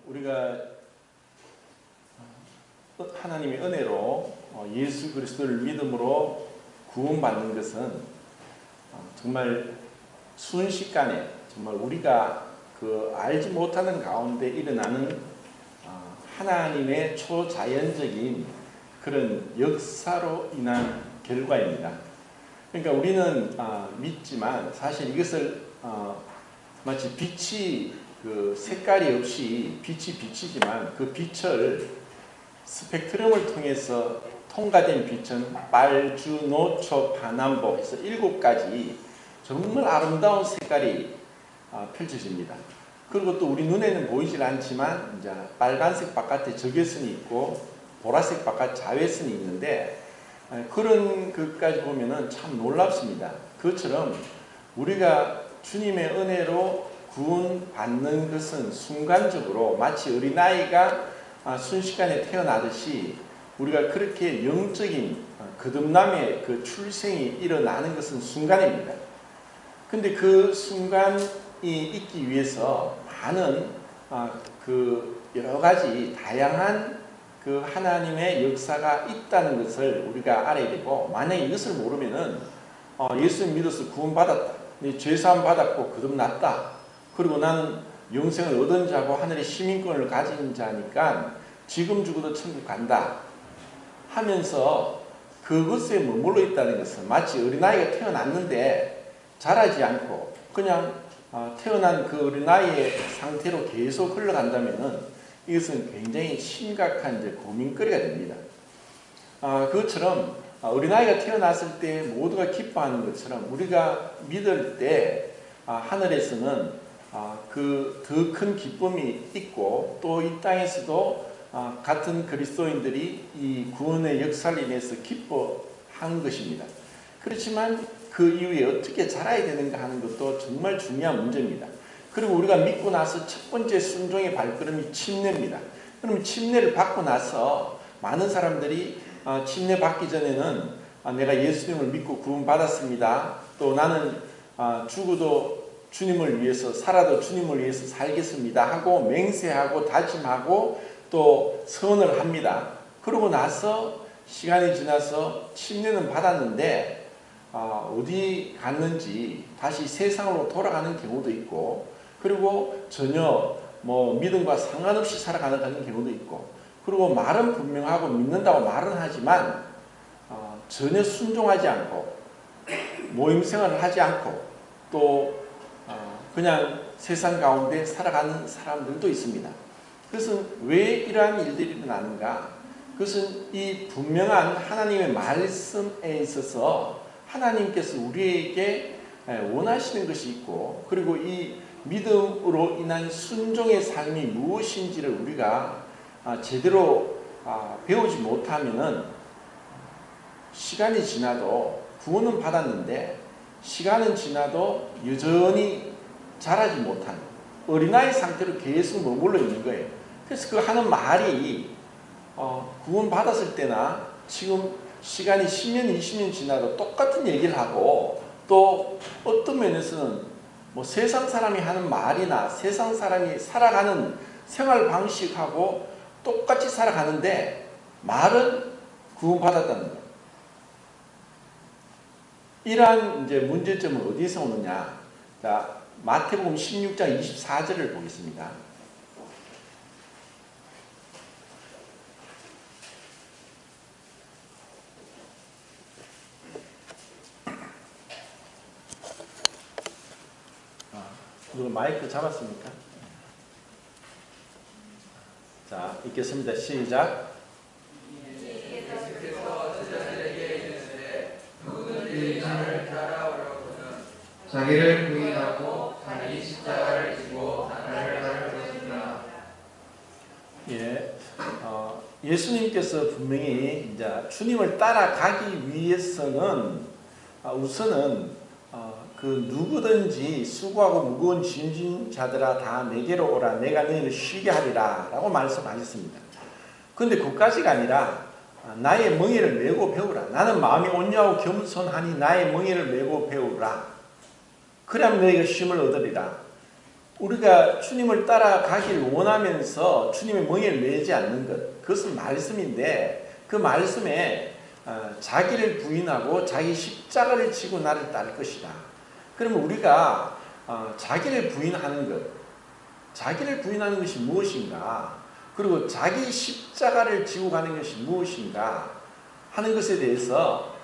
우리가 하나님의 은혜로 예수 그리스도를 믿음으로 구원받는 것은 정말 순식간에 정말 우리가 알지 못하는 가운데 일어나는 하나님의 초자연적인 그런 역사로 인한 결과입니다. 그러니까 우리는 믿지만 사실 이것을 마치 빛이 색깔이 없이 빛이 빛이지만 그 빛을 스펙트럼을 통해서 통과된 빛은 빨주, 노초, 파남보 해서 7가지 정말 아름다운 색깔이 펼쳐집니다. 그리고 또 우리 눈에는 보이질 않지만 이제 빨간색 바깥에 적외선이 있고 보라색 바깥 자외선이 있는데 그런 것까지 보면은 참 놀랍습니다. 그것처럼 우리가 주님의 은혜로 구원받는 것은 순간적으로 마치 어린아이가 순식간에 태어나듯이 우리가 그렇게 영적인 거듭남의 그 출생이 일어나는 것은 순간입니다. 근데 그 순간이 있기 위해서 많은 여러 가지 다양한 그 하나님의 역사가 있다는 것을 우리가 알아야 되고, 만약에 이것을 모르면은 예수 믿어서 구원받았다, 죄사함 받았고 거듭났다, 그리고 나는 영생을 얻은 자고 하늘의 시민권을 가진 자니까 지금 죽어도 천국 간다 하면서 그것에 머물러 있다는 것은 마치 어린아이가 태어났는데 자라지 않고 그냥 태어난 그 어린아이의 상태로 계속 흘러간다면은 이것은 굉장히 심각한 고민거리가 됩니다. 그것처럼 어린아이가 태어났을 때 모두가 기뻐하는 것처럼 우리가 믿을 때 하늘에서는 그 더 큰 기쁨이 있고 또 이 땅에서도 같은 그리스도인들이 이 구원의 역사를 인해서 기뻐하는 것입니다. 그렇지만 그 이후에 어떻게 자라야 되는가 하는 것도 정말 중요한 문제입니다. 그리고 우리가 믿고 나서 첫 번째 순종의 발걸음이 침례입니다. 그럼 침례를 받고 나서 많은 사람들이 침례 받기 전에는 내가 예수님을 믿고 구원받았습니다. 또 나는 죽어도 주님을 위해서, 살아도 주님을 위해서 살겠습니다 하고 맹세하고 다짐하고 또 선언을 합니다. 그러고 나서 시간이 지나서 침례는 받았는데 어디 갔는지 다시 세상으로 돌아가는 경우도 있고, 그리고 전혀 믿음과 상관없이 살아가는 경우도 있고, 그리고 말은 분명하고 믿는다고 말은 하지만 전혀 순종하지 않고 모임생활을 하지 않고 또 그냥 세상 가운데 살아가는 사람들도 있습니다. 그것은 왜 이러한 일들이 일어나는가? 그것은 이 분명한 하나님의 말씀에 있어서 하나님께서 우리에게 원하시는 것이 있고, 그리고 이 믿음으로 인한 순종의 삶이 무엇인지를 우리가 제대로 배우지 못하면은 시간이 지나도 구원은 받았는데 시간은 지나도 여전히 자라지 못한 어린아이 상태로 계속 머물러 있는 거예요. 그래서 그 하는 말이 구원 받았을 때나 지금 시간이 10년, 20년 지나도 똑같은 얘기를 하고, 또 어떤 면에서는 세상 사람이 하는 말이나 세상 사람이 살아가는 생활 방식하고 똑같이 살아가는데 말은 구원받았다는 거예요. 이러한 문제점은 어디서 오느냐? 자, 마태복음 16장 24절을 보겠습니다. 누구 마이크 잡았습니까? 자, 읽겠습니다. 시작. 자기를 부인하고 자기 십자가를 지고 나를 따를 것이다. 예, 예수님께서 분명히 이제 주님을 따라가기 위해서는 우선은 그 누구든지 수고하고 무거운 짐진 자들아 다 내게로 오라, 내가 너희를 쉬게 하리라 라고 말씀하셨습니다. 그런데 그까지가 아니라 나의 멍에를 메고 배우라. 나는 마음이 온유하고 겸손하니 나의 멍에를 메고 배우라. 그러면 너희가 쉼을 얻으리라. 우리가 주님을 따라가길 원하면서 주님의 멍에를 매지 않는 것, 그것은 말씀인데 그 말씀에 자기를 부인하고 자기 십자가를 지고 나를 따를 것이다. 그러면 우리가 자기를 부인하는 것, 자기를 부인하는 것이 무엇인가, 그리고 자기 십자가를 지고 가는 것이 무엇인가 하는 것에 대해서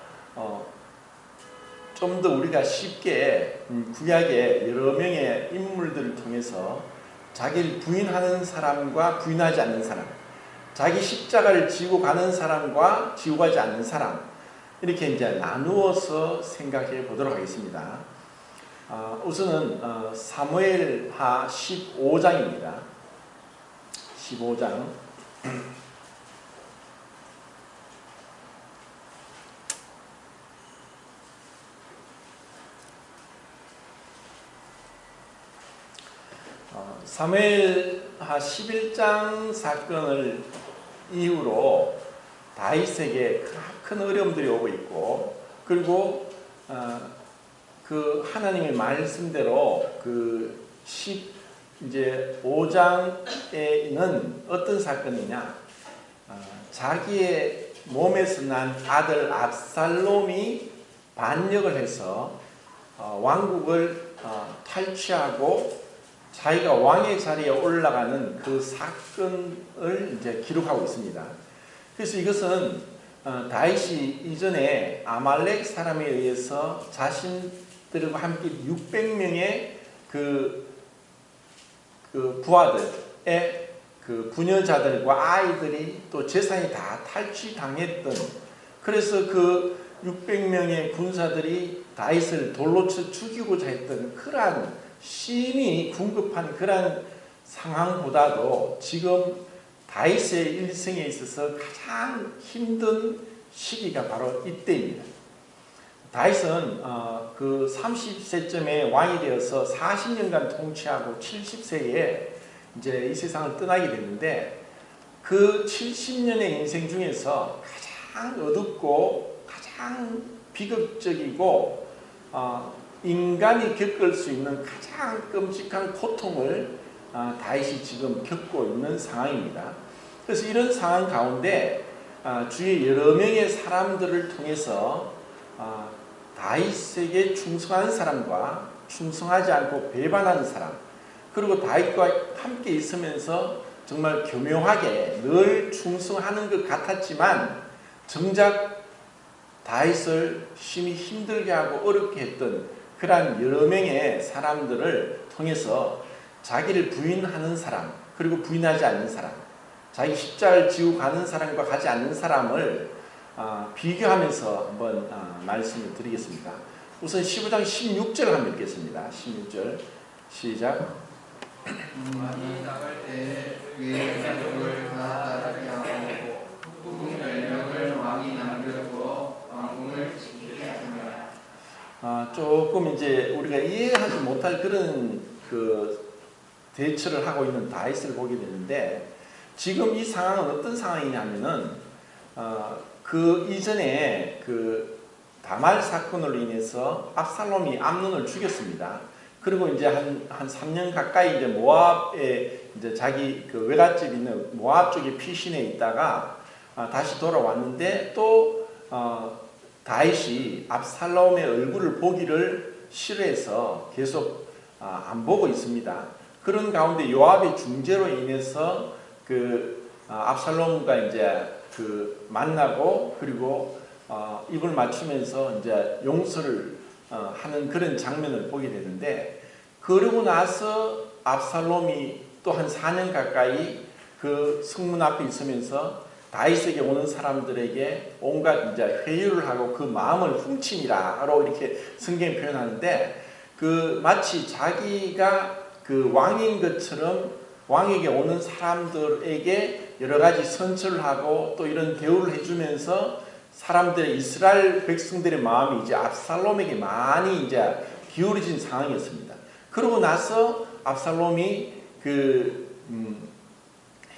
좀 더 우리가 쉽게 구약의 여러 명의 인물들을 통해서 자기를 부인하는 사람과 부인하지 않는 사람, 자기 십자가를 지고 가는 사람과 지고 가지 않는 사람, 이렇게 이제 나누어서 생각해 보도록 하겠습니다. 우선은 사무엘하 15장입니다. 15장. 사무엘하 11장 사건을 이후로 다윗에게 큰 어려움들이 오고 있고, 그리고 그 하나님의 말씀대로 그 15장에는 어떤 사건이냐, 자기의 몸에서 난 아들 압살롬이 반역을 해서 왕국을 탈취하고 자기가 왕의 자리에 올라가는 그 사건을 이제 기록하고 있습니다. 그래서 이것은 다윗이 이전에 아말렉 사람에 의해서 자신들과 함께 600명의 그 부하들의 그 부녀자들과 아이들이 또 재산이 다 탈취당했던, 그래서 그 600명의 군사들이 다윗을 돌로 쳐 죽이고자 했던 그러한 심히 궁급한 그러한 상황보다도 지금 다윗의 일생에 있어서 가장 힘든 시기가 바로 이때입니다. 다윗은 그 30세쯤에 왕이 되어서 40년간 통치하고 70세에 이제 이 세상을 떠나게 됐는데, 그 70년의 인생 중에서 가장 어둡고 가장 비극적이고 인간이 겪을 수 있는 가장 끔찍한 고통을 다윗이 지금 겪고 있는 상황입니다. 그래서 이런 상황 가운데 주위의 여러 명의 사람들을 통해서 다윗에게 충성하는 사람과 충성하지 않고 배반하는 사람, 그리고 다윗과 함께 있으면서 정말 교묘하게 늘 충성하는 것 같았지만 정작 다윗을 심히 힘들게 하고 어렵게 했던 그러한 여러 명의 사람들을 통해서 자기를 부인하는 사람, 그리고 부인하지 않는 사람, 자기 십자가를 지고 가는 사람과 가지 않는 사람을 비교하면서 한번 말씀을 드리겠습니다. 우선 15장 16절 한번 읽겠습니다. 16절 시작. 왕이 나갈 때 그의 가족을 다 따르게 하고 후궁 10명을 왕이 남겨두어 왕궁을 지키게 하니라. 조금 이제 우리가 이해하지 못할 그런 그 대처를 하고 있는 다윗을 보게 되는데, 지금 이 상황은 어떤 상황이냐면은 그 이전에 그 다말 사건으로 인해서 압살롬이 암논을 죽였습니다. 그리고 이제 한 3년 가까이 이제 모압에 이제 자기 그 외갓집 있는 모압 쪽에 피신해 있다가 다시 돌아왔는데, 또 다윗이 압살롬의 얼굴을 보기를 싫어해서 계속 안 보고 있습니다. 그런 가운데 요압의 중재로 인해서 그 압살롬과 이제 그 만나고, 그리고 입을 맞추면서 이제 용서를 하는 그런 장면을 보게 되는데, 그러고 나서 압살롬이 또 한 4년 가까이 그 성문 앞에 있으면서 다윗에게 오는 사람들에게 온갖 이제 회유를 하고 그 마음을 훔치니라로 이렇게 성경이 표현하는데, 그 마치 자기가 그 왕인 것처럼 왕에게 오는 사람들에게 여러 가지 선처를 하고 또 이런 대우를 해주면서 사람들의 이스라엘 백성들의 마음이 이제 압살롬에게 많이 이제 기울어진 상황이었습니다. 그러고 나서 압살롬이 그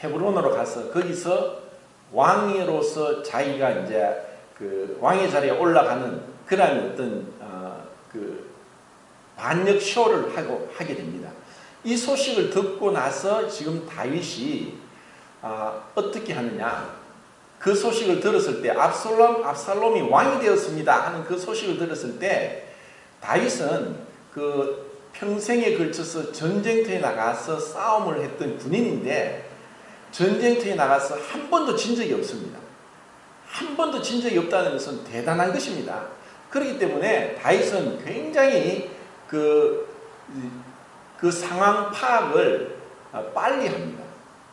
헤브론으로 가서 거기서 왕으로서 자기가 이제 그 왕의 자리에 올라가는 그러한 어떤 그 반역 쇼를 하게 됩니다. 이 소식을 듣고 나서 지금 다윗이 어떻게 하느냐? 그 소식을 들었을 때 압살롬이 왕이 되었습니다 하는 그 소식을 들었을 때 다윗은 그 평생에 걸쳐서 전쟁터에 나가서 싸움을 했던 군인인데 전쟁터에 나가서 한 번도 진 적이 없습니다. 한 번도 진 적이 없다는 것은 대단한 것입니다. 그렇기 때문에 다윗은 굉장히 그 상황 파악을 빨리 합니다.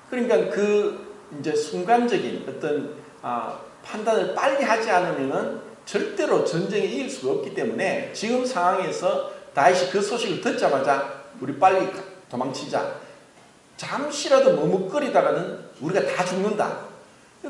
그러니까 그 이제 순간적인 어떤 판단을 빨리 하지 않으면은 절대로 전쟁에 이길 수가 없기 때문에 지금 상황에서 다윗이 그 소식을 듣자마자 우리 빨리 도망치자. 잠시라도 머뭇거리다가는 우리가 다 죽는다.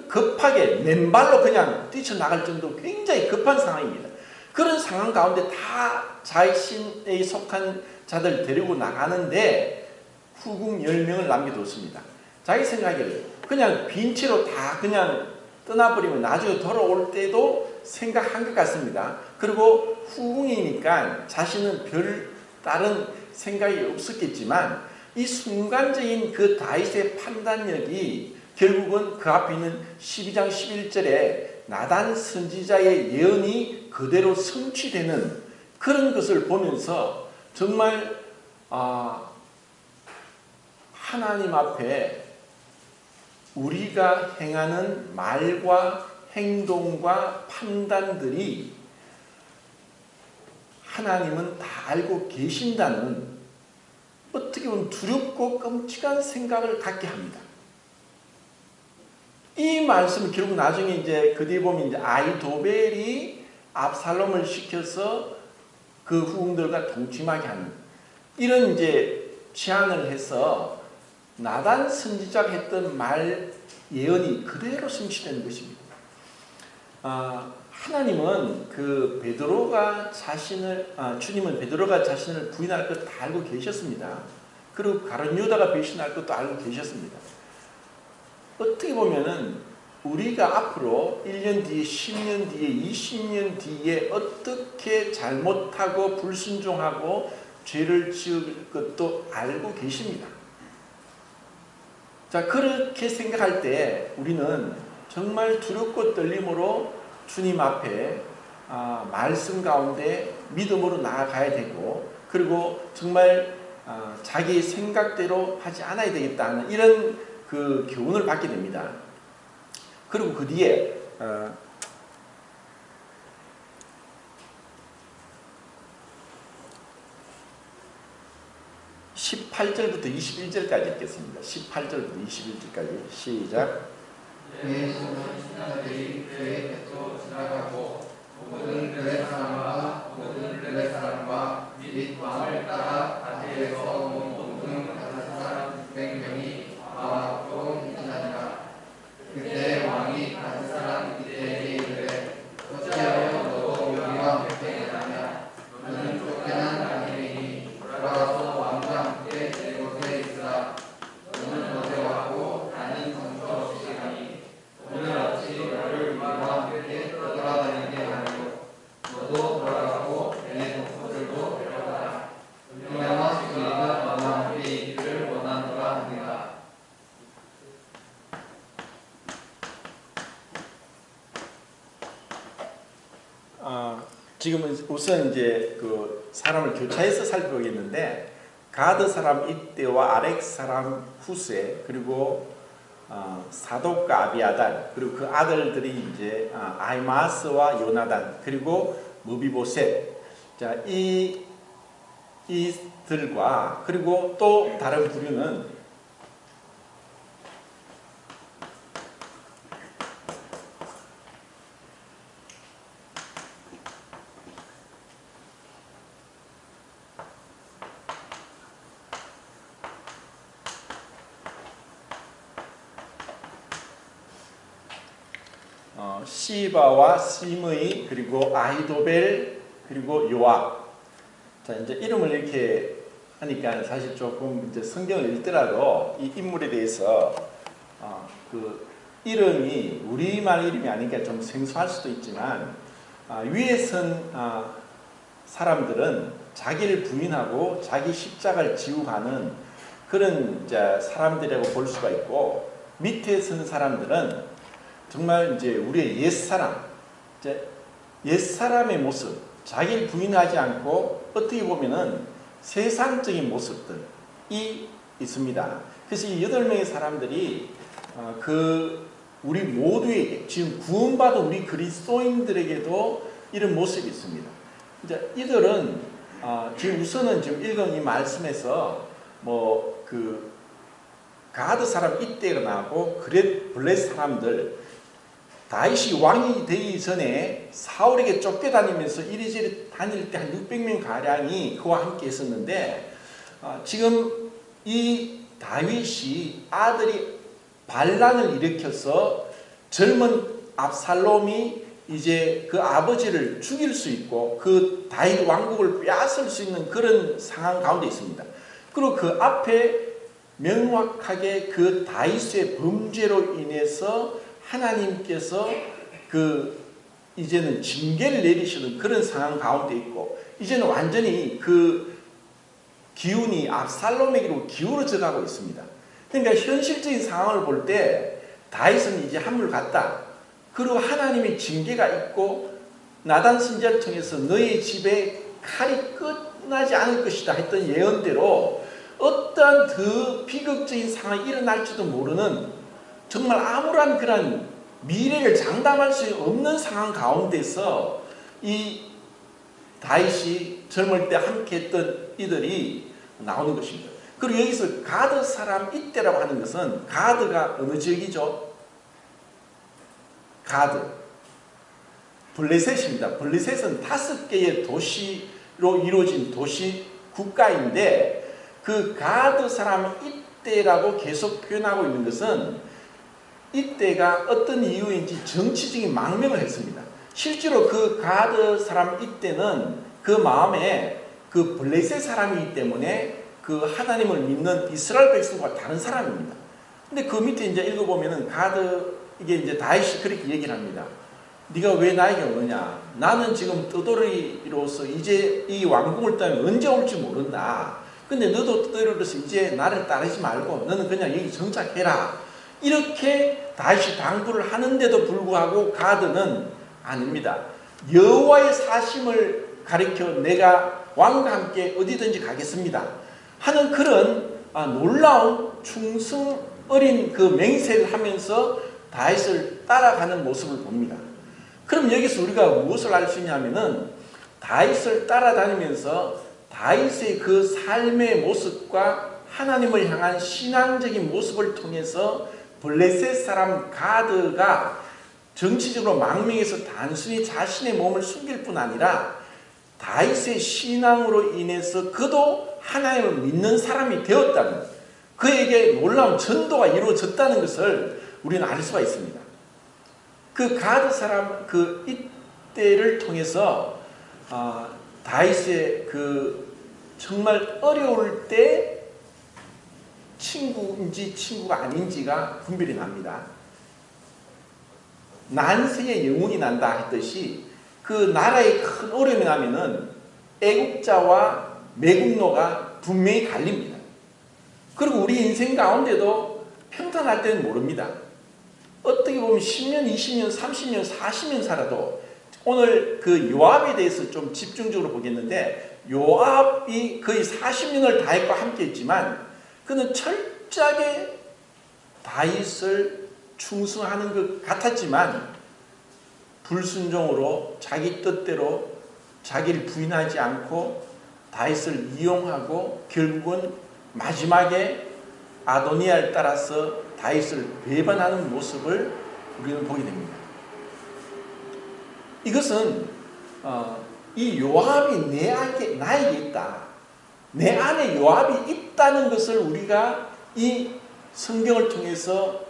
급하게 맨발로 그냥 뛰쳐나갈 정도로 굉장히 급한 상황입니다. 그런 상황 가운데 다 자신에 속한 자들 데리고 나가는데 후궁 10명을 남겨뒀습니다. 자기 생각에는 그냥 빈 채로 다 그냥 떠나버리면 나중에 돌아올 때도 생각한 것 같습니다. 그리고 후궁이니까 자신은 별 다른 생각이 없었겠지만 이 순간적인 그 다윗의 판단력이 결국은 그 앞에 있는 12장 11절에 나단 선지자의 예언이 그대로 성취되는 그런 것을 보면서 정말 하나님 앞에 우리가 행하는 말과 행동과 판단들이 하나님은 다 알고 계신다는 어떻게 보면 두렵고 끔찍한 생각을 갖게 합니다. 이 말씀은 결국 나중에 이제 그 뒤에 보면 이제 아히도벨이 압살롬을 시켜서 그 후궁들과 동침하게 하는 이런 이제 제안을 해서 나단 선지자가 했던 말 예언이 그대로 성취되는 것입니다. 하나님은 그 베드로가 주님은 베드로가 자신을 부인할 것 다 알고 계셨습니다. 그리고 가룟 유다가 배신할 것도 알고 계셨습니다. 어떻게 보면은 우리가 앞으로 1년 뒤에, 10년 뒤에, 20년 뒤에 어떻게 잘못하고 불순종하고 죄를 지을 것도 알고 계십니다. 자, 그렇게 생각할 때 우리는 정말 두렵고 떨림으로 주님 앞에 말씀 가운데 믿음으로 나아가야 되고 그리고 정말 자기 생각대로 하지 않아야 되겠다는 이런 그 교훈을 받게 됩니다. 그리고 그 뒤에 18절부터 21절까지 읽겠습니다. 18절부터 21절까지 시작. 그의 신하들이 그의 곁으로 지나가고 모든 그의 사람과 및 왕을 따라 가드에서 온 모든 가드 사람 600명이 왕으로 인하니라. 그때 왕이 가드 사람 이때에게 이르되 어찌하여 너도 우리와 격행하냐. 너는 쫓겨난 아니니 돌아가서 왕과 함께 이곳에 있으라. 너는 어제 왔고 나는 정처없이 가니 오늘 아침 너를 우리와 함께 떠돌아다니게 하리요. 너도 돌아가고 내 동포들도 데려가라. 은혜와 진리가 너와 함께 있기를 원하노라 하니라. 지금은 우선 이제 그 사람을 교차해서 살펴보겠는데 가드 사람 이때와 아렉 사람 후세 그리고 사독과 아비아달 그리고 그 아들들이 이제 아히마스와 요나단 그리고 무비보셋 자 이들과 그리고 또 다른 부류는 시바와 시므이 그리고 아히도벨 그리고 요압 자 이제 이름을 이렇게 하니까 사실 조금 이제 성경을 읽더라도 이 인물에 대해서 그 이름이 우리말 이름이 아니니까 좀 생소할 수도 있지만 위에 선 사람들은 자기를 부인하고 자기 십자가를 지고 가는 그런 이제 사람들이라고 볼 수가 있고, 밑에 선 사람들은 정말 이제 우리의 옛사람, 이제 옛사람의 모습, 자기를 부인하지 않고 어떻게 보면은 세상적인 모습들이 있습니다. 그래서 이 8명의 사람들이 우리 모두에게, 지금 구원받은 우리 그리스도인들에게도 이런 모습이 있습니다. 이제 이들은 지금 우선은 지금 읽은 이 말씀에서 가드 사람 이때가 나오고 블레셋 사람들, 다윗이 왕이 되기 전에 사울에게 쫓겨다니면서 이리저리 다닐 때 한 600명 가량이 그와 함께 있었는데, 지금 이 다윗이 아들이 반란을 일으켜서 젊은 압살롬이 이제 그 아버지를 죽일 수 있고 그 다윗 왕국을 빼앗을 수 있는 그런 상황 가운데 있습니다. 그리고 그 앞에 명확하게 그 다윗의 범죄로 인해서 하나님께서 이제는 징계를 내리시는 그런 상황 가운데 있고, 이제는 완전히 그 기운이 압살롬에게로 기울어져 가고 있습니다. 그러니까 현실적인 상황을 볼 때 다윗은 이제 한물 갔다. 그리고 하나님의 징계가 있고 나단 선지자를 통해서 너의 집에 칼이 끝나지 않을 것이다 했던 예언대로 어떠한 더 비극적인 상황이 일어날지도 모르는, 정말 아무런 그런 미래를 장담할 수 없는 상황 가운데서 이 다윗이 젊을 때 함께 했던 이들이 나오는 것입니다. 그리고 여기서 가드 사람 이때라고 하는 것은, 가드가 어느 지역이죠? 가드, 블레셋입니다. 블레셋은 5개의 도시로 이루어진 도시 국가인데, 그 가드 사람 이때라고 계속 표현하고 있는 것은 이때가 어떤 이유인지 정치적인 망명을 했습니다. 실제로 그 가드 사람 이때는 그 마음에 그 블레셋 사람이기 때문에 그 하나님을 믿는 이스라엘 백성과 다른 사람입니다. 근데 그 밑에 이제 읽어보면은 이게 이제 다윗이 그렇게 얘기를 합니다. 네가 왜 나에게 오느냐? 나는 지금 떠돌이로서 이제 이 왕궁을 따면 언제 올지 모른다. 근데 너도 떠돌이로서 이제 나를 따르지 말고 너는 그냥 여기 정착해라. 이렇게 다윗이 당부를 하는데도 불구하고 가드는 아닙니다. 여호와의 사심을 가리켜 내가 왕과 함께 어디든지 가겠습니다 하는 그런 놀라운 충성 어린 그 맹세를 하면서 다윗을 따라가는 모습을 봅니다. 그럼 여기서 우리가 무엇을 알 수 있냐면은, 다윗을 따라다니면서 다윗의 그 삶의 모습과 하나님을 향한 신앙적인 모습을 통해서 블레셋 사람 가드가 정치적으로 망명해서 단순히 자신의 몸을 숨길 뿐 아니라 다윗의 신앙으로 인해서 그도 하나님을 믿는 사람이 되었다는, 그에게 놀라운 전도가 이루어졌다는 것을 우리는 알 수가 있습니다. 그 가드 사람 그 이때를 통해서 다윗의 그 정말 어려울 때 친구인지 친구가 아닌지가 분별이 납니다. 난세의 영웅이 난다 했듯이 그 나라에 큰 어려움이 나면은 애국자와 매국노가 분명히 갈립니다. 그리고 우리 인생 가운데도 평탄할 때는 모릅니다. 어떻게 보면 10년, 20년, 30년, 40년 살아도, 오늘 그 요압에 대해서 좀 집중적으로 보겠는데, 요압이 거의 40년을 다윗과 함께 했지만 그는 철저하게 다윗을 충성하는 것 같았지만 불순종으로 자기 뜻대로 자기를 부인하지 않고 다윗을 이용하고 결국은 마지막에 아도니아를 따라서 다윗을 배반하는 모습을 우리는 보게 됩니다. 이것은 이 요압이 나에게 있다, 내 안에 요압이 있다는 것을 우리가 이 성경을 통해서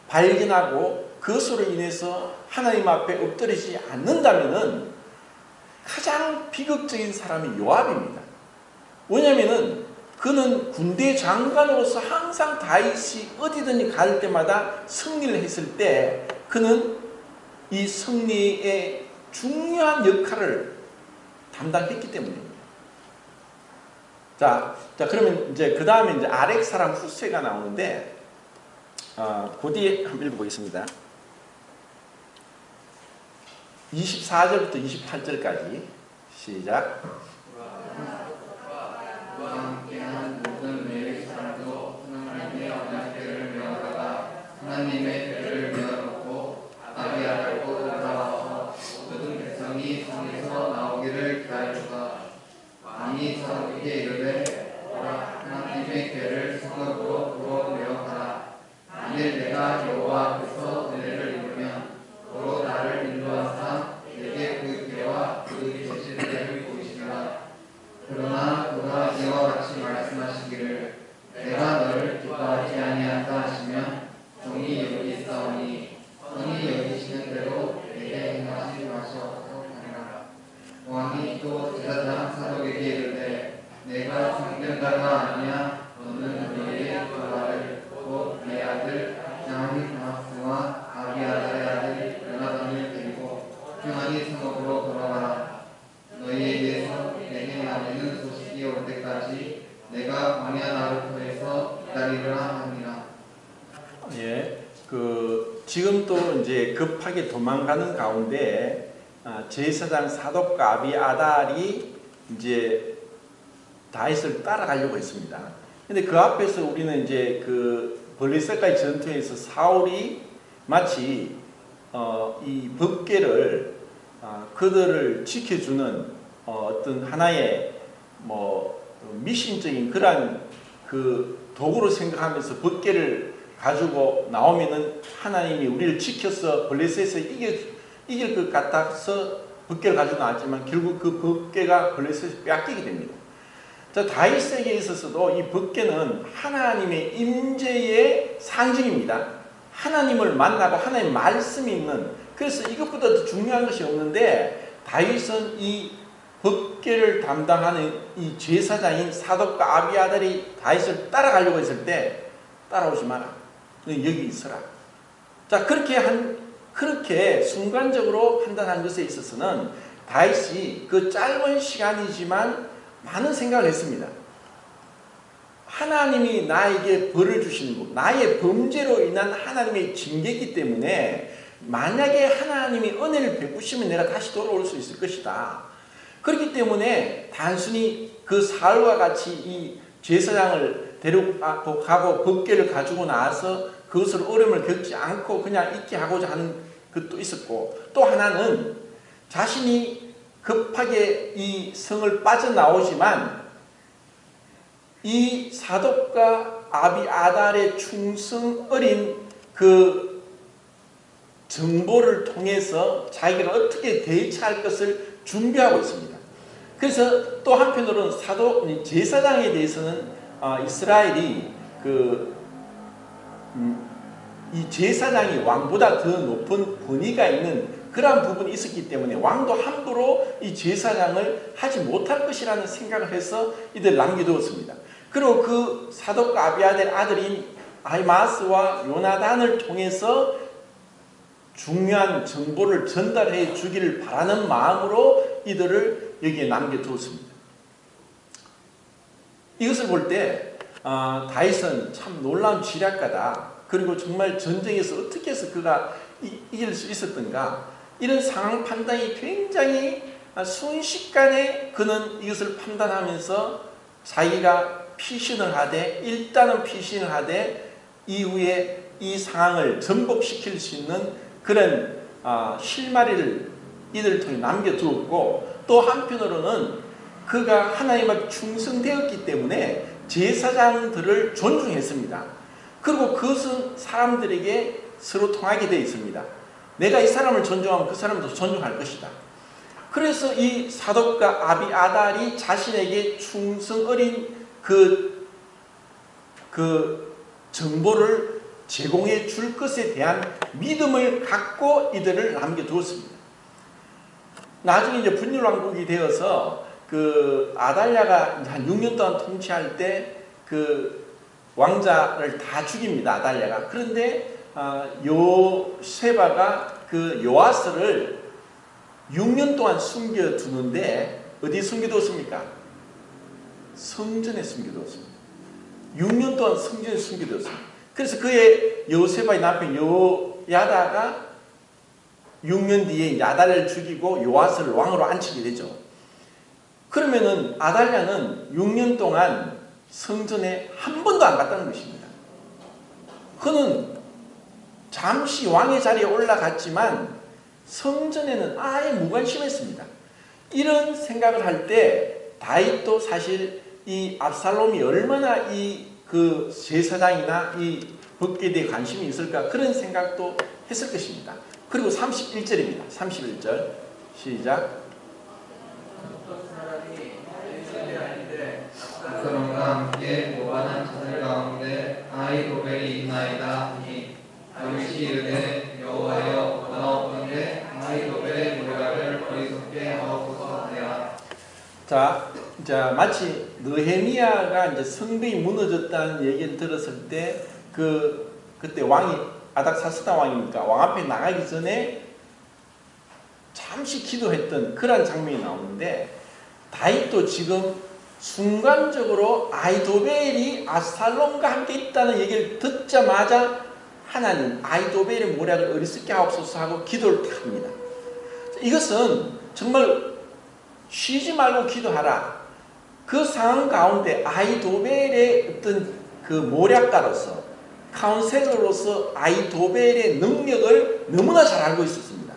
발견하고 그것으로 인해서 하나님 앞에 엎드리지 않는다면은 가장 비극적인 사람이 요압입니다. 왜냐하면은 그는 군대 장관으로서 항상 다윗이 어디든지 갈 때마다 승리를 했을 때 그는 이 승리의 중요한 역할을 담당했기 때문입니다. 자 그러면 이제 그 다음에 이제 아렉 사람 후세가 나오는데 그 뒤에 한번 읽어보겠습니다. 24절부터 28절까지 시작. 그와 함께한 모든 레위 사람도 하나님의 언약궤를 메어다가 하나님의 궤를 메어놓고 아비아달고 올라와서 모든 백성이 성에서 나오기를 기다렸다. 왕이 사독에게 이르되 오라 하나님의 궤를 성읍으로 도로 메어가라. 만일 내가 여호와 앞에서 은혜를 입으면 도로 나를 인도하사 내게 그 궤와 그 계시를 보이시라. 그러나 그가 이와 같이 말씀하시기를 내가 너를 기뻐하지 아니한다 하시면 종이 여기 있사오니 성이 여기시는 대로 내게 행하지 마시옵소서 하니라. 왕이 또 제사장 사독에게 이르되 내가 상견자가 아니냐 너는 너희의 그 아들 곧 내 아들 야히나스와 아비아달의 아들 요나단을 데리고 평안히 성읍으로 돌아와라. 너희에게서 내게 알리는 소식이 올 때까지 내가 광야 나루터에서 기다리라 하니라. 예, 지금 또 이제 급하게 도망가는 가운데 제사장 사독과 아비아달이 이제 다윗을 따라가려고 했습니다. 근데 그 앞에서 우리는 이제 블레셋과의 전투에서 사울이 마치 이 법궤를 그들을 지켜주는 어떤 하나의 미신적인 그러한 도구로 생각하면서 법궤를 가지고 나오면은 하나님이 우리를 지켜서 블레셋에서 이길 것 같아서 법궤를 가지고 나왔지만 결국 그 법궤가 블레셋에 빼앗기게 됩니다. 자, 다윗에게 있어서도 이 법궤는 하나님의 임재의 상징입니다. 하나님을 만나고 하나님의 말씀이 있는, 그래서 이것보다 더 중요한 것이 없는데 다윗은 이 법궤를 담당하는 이 제사장인 사독과 아비아달이 다윗을 따라가려고 했을 때 따라오지 마라. 너희 여기 있어라. 자, 그렇게 순간적으로 판단한 것에 있어서는 다윗이 그 짧은 시간이지만 많은 생각을 했습니다. 하나님이 나에게 벌을 주시는 것, 나의 범죄로 인한 하나님의 징계이기 때문에 만약에 하나님이 은혜를 베푸시면 내가 다시 돌아올 수 있을 것이다. 그렇기 때문에 단순히 그 사울과 같이 이 제사장을 데려가고 법궤를 가지고 나와서 그것을 어려움을 겪지 않고 그냥 있게 하고자 하는 것도 있었고, 또 하나는 자신이 급하게 이 성을 빠져나오지만 이 사독과 아비아달의 충성 어린 그 정보를 통해서 자기가 어떻게 대처할 것을 준비하고 있습니다. 그래서 또 한편으로는 제사장에 대해서는 이스라엘이 이 제사장이 왕보다 더 높은 권위가 있는 그러한 부분이 있었기 때문에 왕도 함부로 이 제사장을 하지 못할 것이라는 생각을 해서 이들 남겨두었습니다. 그리고 그 사독과 아비아델 아들인 아히마스와 요나단을 통해서 중요한 정보를 전달해 주기를 바라는 마음으로 이들을 여기에 남겨두었습니다. 이것을 볼 때 다윗은 참 놀라운 지략가다. 그리고 정말 전쟁에서 어떻게 해서 그가 이길 수 있었던가, 이런 상황 판단이 굉장히 순식간에 그는 이것을 판단하면서 자기가 피신을 하되, 일단은 피신을 하되 이후에 이 상황을 전복시킬 수 있는 그런 실마리를 이들을 통해 남겨두었고, 또 한편으로는 그가 하나님 앞에 충성되었기 때문에 제사장들을 존중했습니다. 그리고 그것은 사람들에게 서로 통하게 되어 있습니다. 내가 이 사람을 존중하면 그 사람도 존중할 것이다. 그래서 이 사독과 아비아달이 자신에게 충성 어린 그 정보를 제공해 줄 것에 대한 믿음을 갖고 이들을 남겨두었습니다. 나중에 이제 분열왕국이 되어서 그 아달랴가 한 6년 동안 통치할 때 그 왕자를 다 죽입니다. 아달랴가. 그런데 요세바가 그 요아스를 6년 동안 숨겨두는데 어디 숨겨뒀습니까? 성전에 숨겨두었습니다. 6년 동안 성전에 숨겨두었습니다. 그래서 그의 여호세바의 남편 여야다가 6년 뒤에 아달랴를 죽이고 요아스를 왕으로 앉히게 되죠. 그러면은 아달랴는 6년 동안 성전에 한 번도 안 갔다는 것입니다. 그는 잠시 왕의 자리에 올라갔지만 성전에는 아예 무관심했습니다. 이런 생각을 할 때 다윗도 사실 이 압살롬이 얼마나 이 그 제사장이나 이 법궤에 대해 관심이 있을까 그런 생각도 했을 것입니다. 그리고 31절입니다. 31절 시작. 압살롬과 함께 모반한 자들 가운데 아히도벨이 있나이다 하니 다윗이 이르되 여호와여 원하옵건대 아히도벨의 모략을 어리석게 하옵소서 하니라. 자, 마치 느헤미야가 이제 성벽이 무너졌다는 얘기를 들었을 때 그때 왕이 아닥사스다 왕이니까 왕 앞에 나가기 전에 잠시 기도했던 그런 장면이 나오는데 다윗도 지금 순간적으로 아히도벨이 압살롬과 함께 있다는 얘기를 듣자마자 하나님 아히도벨의 모략을 어리석게 하옵소서 하고 기도를 합니다. 이것은 정말 쉬지 말고 기도하라. 그 상황 가운데 아히도벨의 어떤 그 모략가로서 카운셀러로서 아히도벨의 능력을 너무나 잘 알고 있었습니다.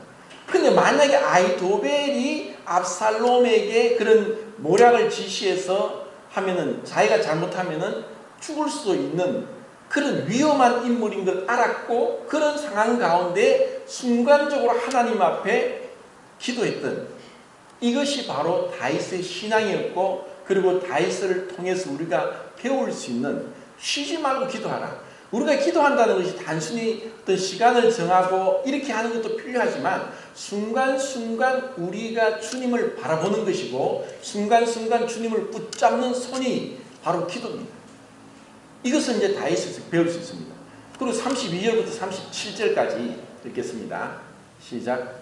그런데 만약에 아히도벨이 압살롬에게 그런 모략을 지시해서 하면은 자기가 잘못하면은 죽을 수도 있는 그런 위험한 인물인 걸 알았고 그런 상황 가운데 순간적으로 하나님 앞에 기도했던 이것이 바로 다윗의 신앙이었고 그리고 다윗을 통해서 우리가 배울 수 있는 쉬지 말고 기도하라. 우리가 기도한다는 것이 단순히 어떤 시간을 정하고 이렇게 하는 것도 필요하지만 순간순간 우리가 주님을 바라보는 것이고 순간순간 주님을 붙잡는 손이 바로 기도입니다. 이것은 이제 다윗에서 배울 수 있습니다. 그리고 32절부터 37절까지 읽겠습니다. 시작.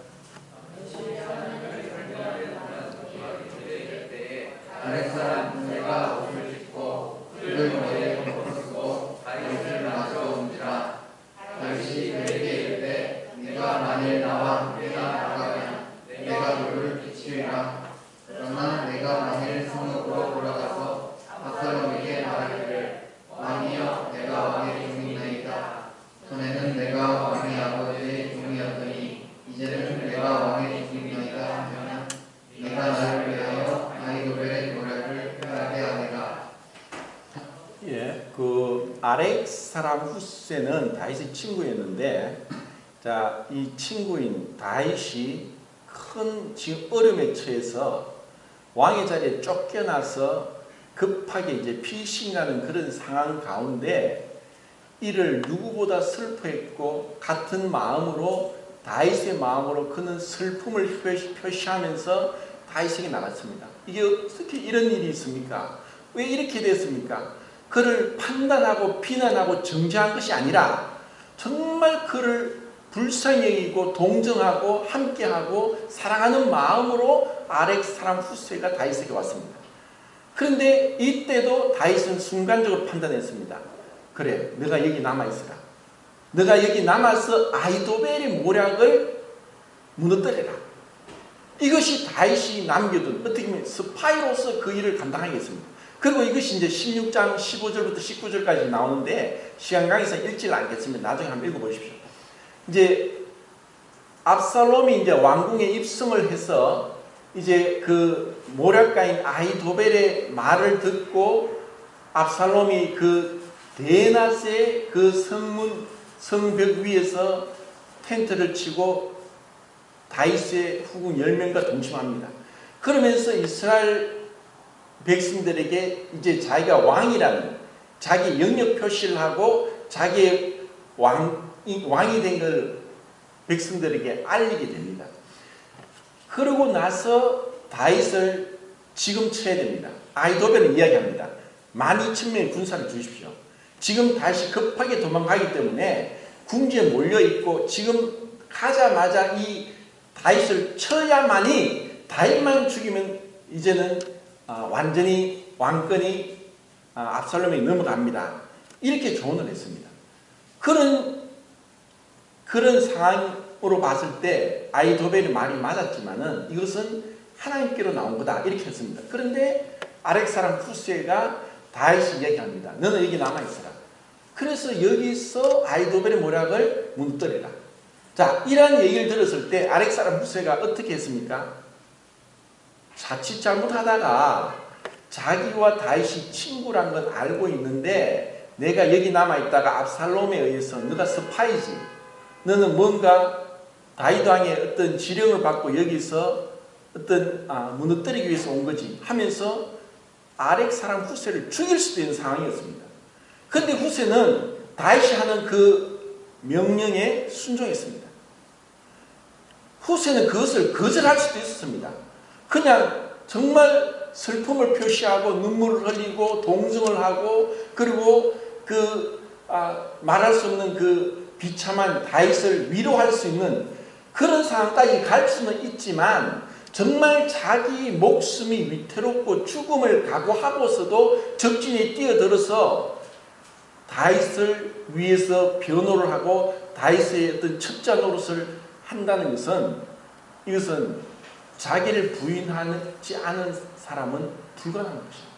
아랫사람 내가 옷을 찢고 그를 머리에 덮어쓰고 다윗을 맞춰온지라. 다윗이 그에게 이르되 네가 만일 나와 함께 나아가면 내가 너를 비치리라. 그러나 내가 만일 성읍으로 돌아가서 압살롬에게 말하기를 왕이여 내가 왕의 종이나이다. 전에는 내가 왕의 아버지의 종이었더니 이제는 내가 왕의 종이나이다 하면 내가 나를 위하여 아히도벨의 모략을 행하게 하리라. 예, 그 아렉 사람 후세는 다윗의 친구였는데, 자, 이 친구인 다윗이 큰 지금 어려움에 처해서 왕의 자리에 쫓겨나서 급하게 이제 피신가는 그런 상황 가운데 이를 누구보다 슬퍼했고 같은 마음으로 다윗의 마음으로 그는 슬픔을 표시하면서 다윗에게 나갔습니다. 이게 어떻게 이런 일이 있습니까? 왜 이렇게 됐습니까? 그를 판단하고 비난하고 정죄한 것이 아니라 정말 그를 불쌍히 여기고 동정하고 함께하고 사랑하는 마음으로 아렉 사람 후세가 다윗에게 왔습니다. 그런데 이때도 다윗은 순간적으로 판단했습니다. 그래, 너가 여기 남아있어라. 너가 여기 남아서 아히도벨의 모략을 무너뜨려라. 이것이 다윗이 남겨둔 어떻게 보면 스파이로서 그 일을 감당하겠습니다. 그리고 이것이 이제 16장 15절부터 19절까지 나오는데 시간 관계상 읽지를 않겠습니다. 나중에 한번 읽어보십시오. 이제 압살롬이 이제 왕궁에 입성을 해서 이제 그 모략가인 아히도벨의 말을 듣고 압살롬이 그 데낫의 그 성벽 위에서 텐트를 치고 다윗의 후궁 10명과 동침합니다. 그러면서 이스라엘 백성들에게 이제 자기가 왕이라는 자기 영역 표시를 하고 자기의 왕이 된 걸 백성들에게 알리게 됩니다. 그러고 나서 다윗을 지금 쳐야 됩니다. 아히도벨은 이야기합니다. 12,000명의 군사를 주십시오. 지금 다시 급하게 도망가기 때문에 궁지에 몰려있고 지금 가자마자 이 다윗을 쳐야만이 다윗만 죽이면 이제는 완전히 왕권이 압살롬에게 넘어갑니다. 이렇게 조언을 했습니다. 그런 상황으로 봤을 때 아히도벨의 말이 맞았지만은 이것은 하나님께로 나온 거다 이렇게 했습니다. 그런데 아렉 사람 후세가 다윗이 얘기합니다. 너는 여기 남아있어라. 그래서 여기서 아히도벨의 모략을 무너뜨리라. 자, 이러한 얘기를 들었을 때 아렉 사람 후세가 어떻게 했습니까? 자칫 잘못하다가 자기와 다윗이 친구란 건 알고 있는데 내가 여기 남아있다가 압살롬에 의해서 너가 스파이지. 너는 뭔가 다윗 왕의 어떤 지령을 받고 여기서 어떤 무너뜨리기 위해서 온 거지 하면서 아렉 사람 후세를 죽일 수도 있는 상황이었습니다. 그런데 후세는 다윗이 하는 그 명령에 순종했습니다. 후세는 그것을 거절할 수도 있었습니다. 그냥 정말 슬픔을 표시하고 눈물을 흘리고 동정을 하고 그리고 말할 수 없는 그 비참한 다윗을 위로할 수 있는 그런 상황까지 갈 수는 있지만 정말 자기 목숨이 위태롭고 죽음을 각오하고서도 적진에 뛰어들어서 다윗을 위해서 변호를 하고 다윗의 어떤 첩자 노릇을 한다는 것은 이것은 자기를 부인하지 않은 사람은 불가능한 것입니다.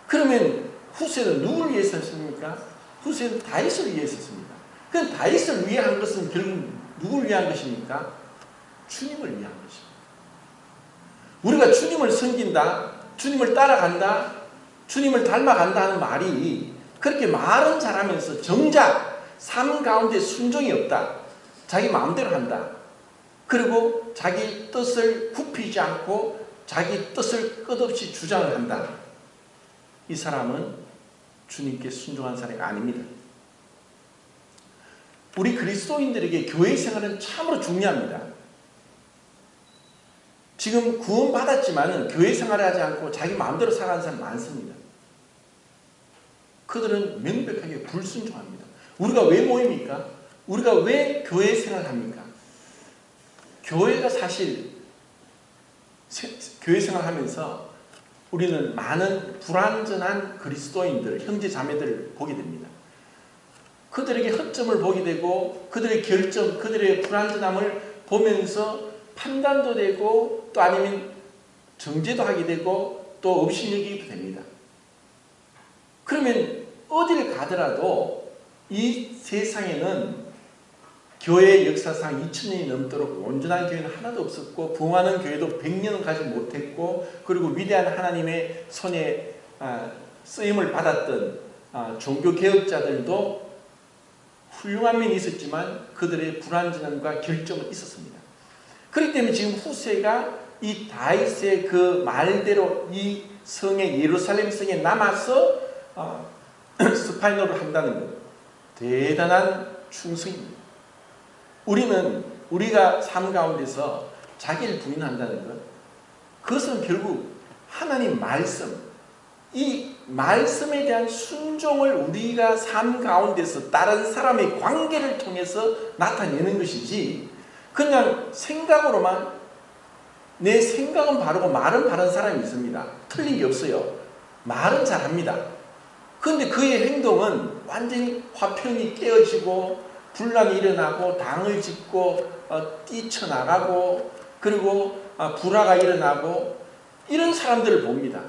그러면 후세는 누구를 위해서 했습니까? 후세는 다윗을 위해서 했습니다. 그럼 다윗을 위해 한 것은 결국 누구를 위한 것입니까? 주님을 위한 것입니다. 우리가 주님을 섬긴다, 주님을 따라간다, 주님을 닮아간다 하는 말이 그렇게 말은 잘하면서 정작 삶 가운데 순종이 없다. 자기 마음대로 한다. 그리고 자기 뜻을 굽히지 않고 자기 뜻을 끝없이 주장을 한다. 이 사람은 주님께 순종한 사람이 아닙니다. 우리 그리스도인들에게 교회 생활은 참으로 중요합니다. 지금 구원받았지만 교회 생활을 하지 않고 자기 마음대로 살아가는 사람 많습니다. 그들은 명백하게 불순종합니다. 우리가 왜 모입니까? 우리가 왜 교회 생활을 합니까? 교회가 사실 교회 생활하면서 우리는 많은 불완전한 그리스도인들, 형제 자매들을 보게 됩니다. 그들에게 허점을 보게 되고 그들의 결점, 그들의 불완전함을 보면서 판단도 되고 또 아니면 정죄도 하게 되고 또 업신여기도 됩니다. 그러면 어디를 가더라도 이 세상에는 교회 역사상 2000년이 넘도록 온전한 교회는 하나도 없었고 부흥하는 교회도 100년은 가지 못했고 그리고 위대한 하나님의 손에 쓰임을 받았던 종교개혁자들도 훌륭한 면이 있었지만 그들의 불완전함과 결점은 있었습니다. 그렇기 때문에 지금 후세가 이 다윗의 그 말대로 이 성에 예루살렘 성에 남아서 스파이 노릇을 한다는 것 대단한 충성입니다. 우리는 우리가 삶 가운데서 자기를 부인한다는 것 그것은 결국 하나님 말씀 이 말씀에 대한 순종을 우리가 삶 가운데서 다른 사람의 관계를 통해서 나타내는 것이지 그냥 생각으로만 내 생각은 바르고 말은 바른 사람이 있습니다. 틀린 게 없어요. 말은 잘합니다. 그런데 그의 행동은 완전히 화평이 깨어지고 분란이 일어나고 당을 짓고 뛰쳐나가고 그리고 불화가 일어나고 이런 사람들을 봅니다.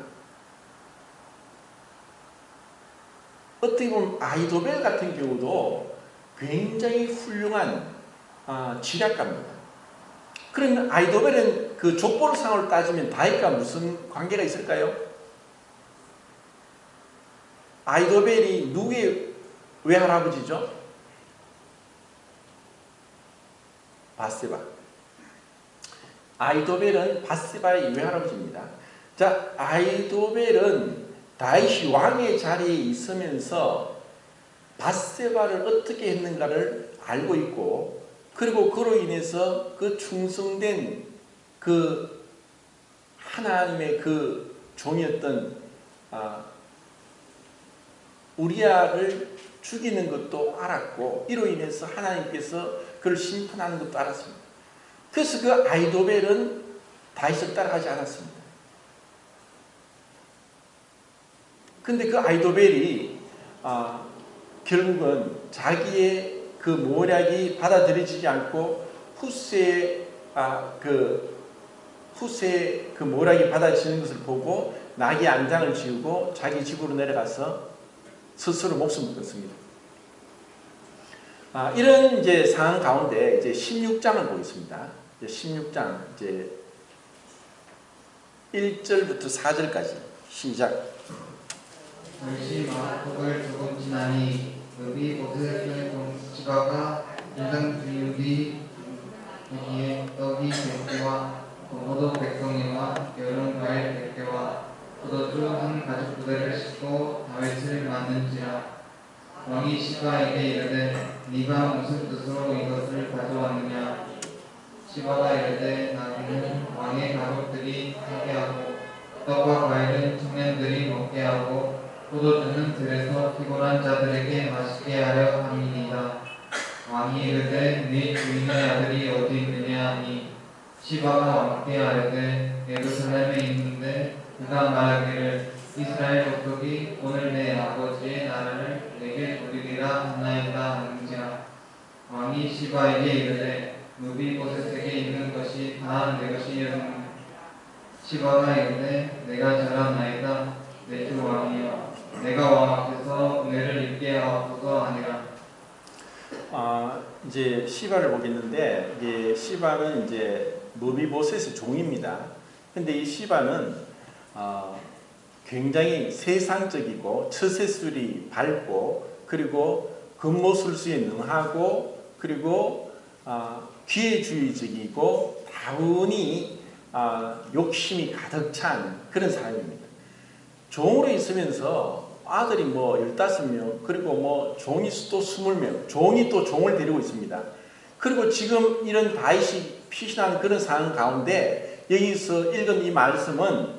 어떻게 보면 아히도벨 같은 경우도 굉장히 훌륭한 지략가입니다. 그러면 아히도벨은 그 족보상으로 따지면 다윗과 무슨 관계가 있을까요? 아히도벨이 누구의 외할아버지죠? 바세바. 아히도벨은 바세바의 외할아버지입니다. 자, 아히도벨은 다윗이 왕의 자리에 있으면서 바세바를 어떻게 했는가를 알고 있고 그리고 그로 인해서 그 충성된 그 하나님의 그 종이었던 우리아를 죽이는 것도 알았고 이로 인해서 하나님께서 그를 심판하는 것도 알았습니다. 그래서 그 아히도벨은 다윗을 따라가지 않았습니다. 근데 그 아이도벨이 결국은 자기의 그 모략이 받아들여지지 않고 후세의 그 모략이 받아지는 것을 보고 낙이 안장을 지우고 자기 집으로 내려가서 스스로 목숨을 끊습니다. 이런 이제 상황 가운데 이제 16장을 보겠습니다. 이제 16장 이제 1절부터 4절까지 시작. 잠시 마음속을 조금 지나니 무비보셋의 시바가 인상 주육이 여기에 떡이 100개와 고모도 100송이와 여름 과일 100개와 포도주 한 가죽 부대를 싣고 다윗을 맞는지라. 왕이 시바에게 이르되 네가 무슨 뜻으로 이것을 가져왔느냐. 시바가 이르되 나는 왕의 가족들이 하게 하고 떡과 과일은 청년들이 먹게 하고 포도주는 들에서 피곤한 자들에게 마시게 하려 함이니이다. 왕이 이르되 네 주인의 아들이 어디 있느냐 하니 시바가 왕께 아뢰되 예루살렘에 있는데 그가 말하기를 이스라엘 족속이 오늘 내 아버지의 나라를 내게 돌리리라 하나이다 하는지라. 왕이 시바에게 이르되 무비보셋에게 있는 것이 다 내 것이었느냐. 시바가 이르되 내가 잘하나이다. 내 주 왕이여 내가 왕 앞에서 은혜를 입게 하옵소서 하니라. 이제 시바를 보겠는데, 이게 시바는 이제 무비보셋의 종입니다. 근데 이 시바는 굉장히 세상적이고 처세술이 밝고 그리고 근모술수에 능하고 그리고 기회주의적이고 다분히 욕심이 가득 찬 그런 사람입니다. 종으로 있으면서 아들이 뭐 15명, 그리고 뭐 종이 또 20명, 종이 또 종을 데리고 있습니다. 그리고 지금 이런 다윗이 피신한 그런 상황 가운데 여기서 읽은 이 말씀은